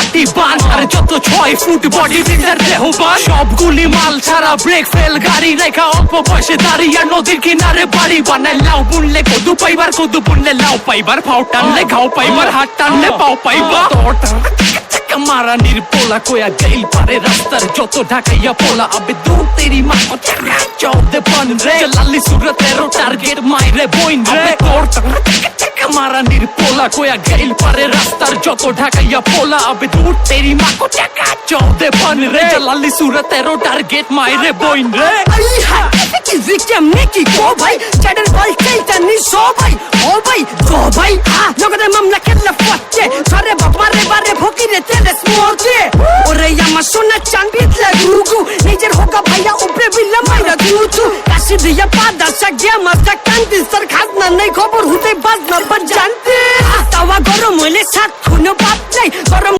মাটি বান আর যত 6 foot body builder দেহবান সবগুলি মাল ছাড়া ব্রেক ফেল গাড়ি রেখা অল্প বয়সে দাঁড়িয়ে নদীর কিনারে বাড়ি বানায় লাউ বুনলে কদু পাইবার কদু বুনলে লাউ পাইবার ফাও টানলে ঘাও পাইবার হাত টানলে পাও পাইবা মারানির পোলা কোয়া গেল পারে রাস্তার যত ঢাকাইয়া পোলা আবে দূর তেরি মা কো চৌদে পন রে লালি সুরতেরো টার্গেট মাইরে বইন রে তোর মারানির পোলা কোয়া গেল পারে রাস্তার যত ঢাকাইয়া পোলা আবে দূর তেরি মা কো চৌদে পন রে লালি সুরতেরো টার্গেট মাইরে বইন রে কেমনে কি গো ভাই চ্যাডের বল চাইতানি সবাই ও ভাই গো ভাই নগদে মামলা কেটলে পড়ছে সরে বাবারে বারে ফকিরে তেলে স্মোকে ওরে আমার সোনা চাঁদিতলা গুগু নিজের হোকা ভাইয়া উপরে বিল্লা মাইরা গুচু কাশি দিয়া পাদা সাগিয়া মাস্তা কান্দি সর খাজনা নাই খবর হতে বাজনা বাজানতে তাওয়া গরম হইলে সাত খুনো পাত নাই গরম